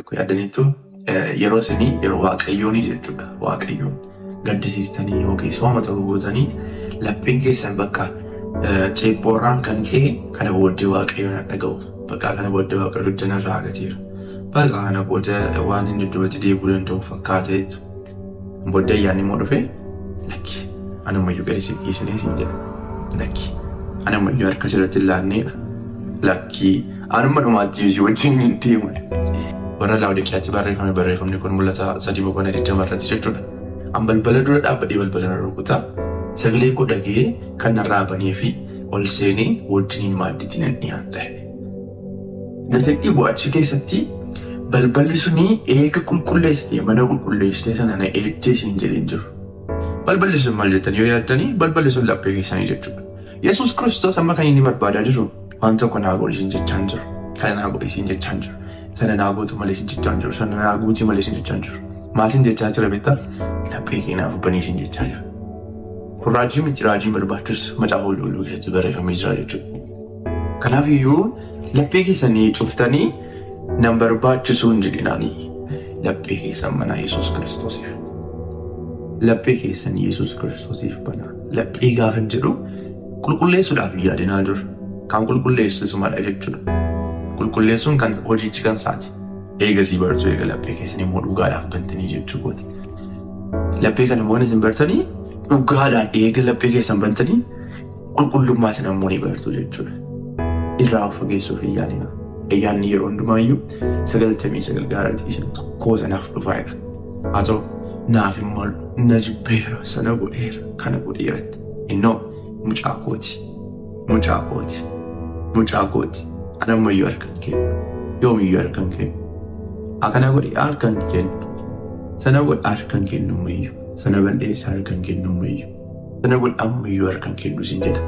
yaadaniitu yeroo isinii yeroo waaqayyoon jechuudha. Waaqayyoon gaddisiistanii yookiin soomata gootanii lapheen keessan bakka ceebboorraan kan ka'e kana booddee waaqayyoon dhaga'u. Bakka kana booddee waaqayyoon hojjanarraa agateera. Bakka kana booddee waan inni dubbatti deebi'uu danda'u fakkaata jechuudha. Booddee ayyaanni immoo dhufee lakki anammayyuu gadi dhiisnee siin jedha. Lakki anammayyuu harka sirratti ilaanneedha. Lakki anuma dhumaatti wajjin hin deemu. Warra Laawodiqiyaatti barreeffamni kun mul'ata 3:20 irratti jechuudha. An balbala dura dhaabbadhee balbala na rukutaa sagalee koo dhaga'ee kan narraa banee fi ol seenee wajjiniin maaddiitti nan dhiyaadha. Nasaqii bu'aachi keessatti balballi sunii eega qulqulleessitee mana qulqulleessitee sana na eejjee siin jedheen jiru. Balballi sun maal jettanii yoo yaaddanii balballi sun laphee keessanii jechuudha. Yesuus Kiristoos amma kan inni barbaadaa jiru waan tokko naa godhisin jechaan jiru. Kana naa godhisin jechaan jiru. Sana naa gootu malee sin jechaan jiru. Sana naa guutii malee sin jechaan jiru. Maal sin jechaa jira beektaa? Laphee keenyaaf banii sin jechaa jira. Kun raajii miti raajiin barbaachisu macaafa qulqulluu keessatti barreeffamee jira jechuudha. Kanaafiyyuu laphee keessanii cuftanii nan barbaachisu hin jedhinaanii laphee keessan manaa Yesuus Kiristoosiif. Laphee keessan Yesuus Kiristoosiif banaa. Laphee gaafa hin jedhu qulqulleessuudhaaf yaadinaa jiru. Kan qulqulleessisu malee jechuudha. Qulqulleessuun kan hojiichi kan saati. Eegasii barjoo eega laphee keessanii immoo dhugaadhaaf bantanii jechuudha. Laphee kana immoo isin bartanii dhugaadhaan eega laphee keessan bantanii qulqullummaa sana immoo ni bartu jechuudha. Irraa of fageessuuf hin yaadina. Ayyaanni yeroo hundumaayyuu 99 gaaraatti isin tokkoo sanaaf dhufaadha. Haa ta'u naaf immoo na jibbeera sana godheera kana godheeratti. Innoo mucaa kooti. Mucaa kooti. Mucaa kooti. Anammayyuu harkaan kennu. Yoomiyyuu harkaan kennu. Akana godhee harkaan kennu. Sana godha harkaan kennu ammayyuu. Sana balleessa harkaan kennu ammayyuu. Sana godha ammayyuu harkaan kennu sin jedha.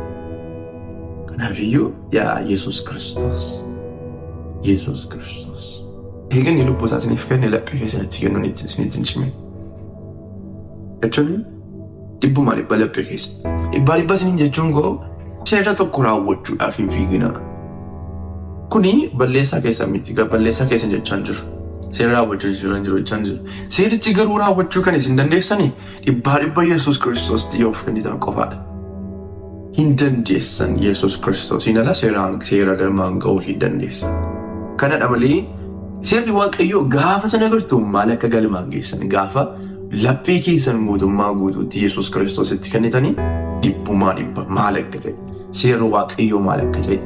Kanaafiyyuu yaa Yesuus Kiristoos. Yesuus Kiristoos. Eeganni lubbuu isaa isiniif kenne laphee keessanitti kennuun isinitti hin cimne. Jechuun dhibbumaa dhibba laphee keessa. Dhibba isiniin jechuun koo seera tokko raawwachuudhaaf hin fiigina. Kuni balleessaa keessan miti balleessaa keessan jechaan jiru. Seera raawwachuu jechaan jiru. Seerichi garuu raawwachuu kan isin dandeessanii dhibba Yesuus Kiristoositti yoo of kennitan qofaadha. Hin dandeessan Yesuus Kiristoosiin ala seera galmaan ga'uu hin dandeessan. Kanadha malee seerri waaqayyoo gaafa sana agartu maal akka galmaan geessan gaafa laphee keessan mootummaa guutuutti Yesuus Kiristoositti kennitanii dhibbumaa dhibba maal akka ta'e seerri waaqayyoo maal akka ta'e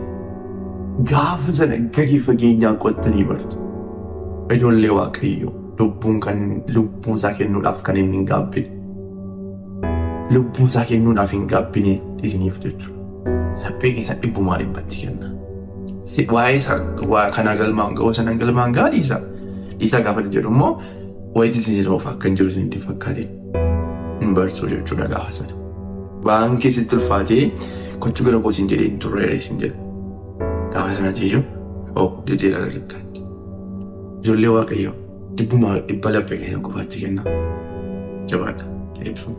gaafa sana gadi fageenyaa qottanii bartu. Ijoollee waaqayyoo lubbuu isaa kennuudhaaf kan inni hin gaabbine. Lubbuu isaa kennuudhaaf hin gaabbine isiniif jechuudha. Laphee keessan dhibbumaa dhibbatti kenna. Waa'ee kana galmaan ga'uu sana galmaan ga'a dhiisa. Dhiisa gaafa jedhu immoo wayitii isinisuuf akka hin jiru isinitti fakkaate hin barsu jechuudha gaafa sana. Waan keessatti ulfaatee kochuu gara koo isin jedhee hin turre isin jedha. Gaafa sanatti iyyuu jedheera lakkaatti. Ijoollee waaqayyoo dhibba laphee keessan qofaatti kenna. Jabaadha. Eebbifamu.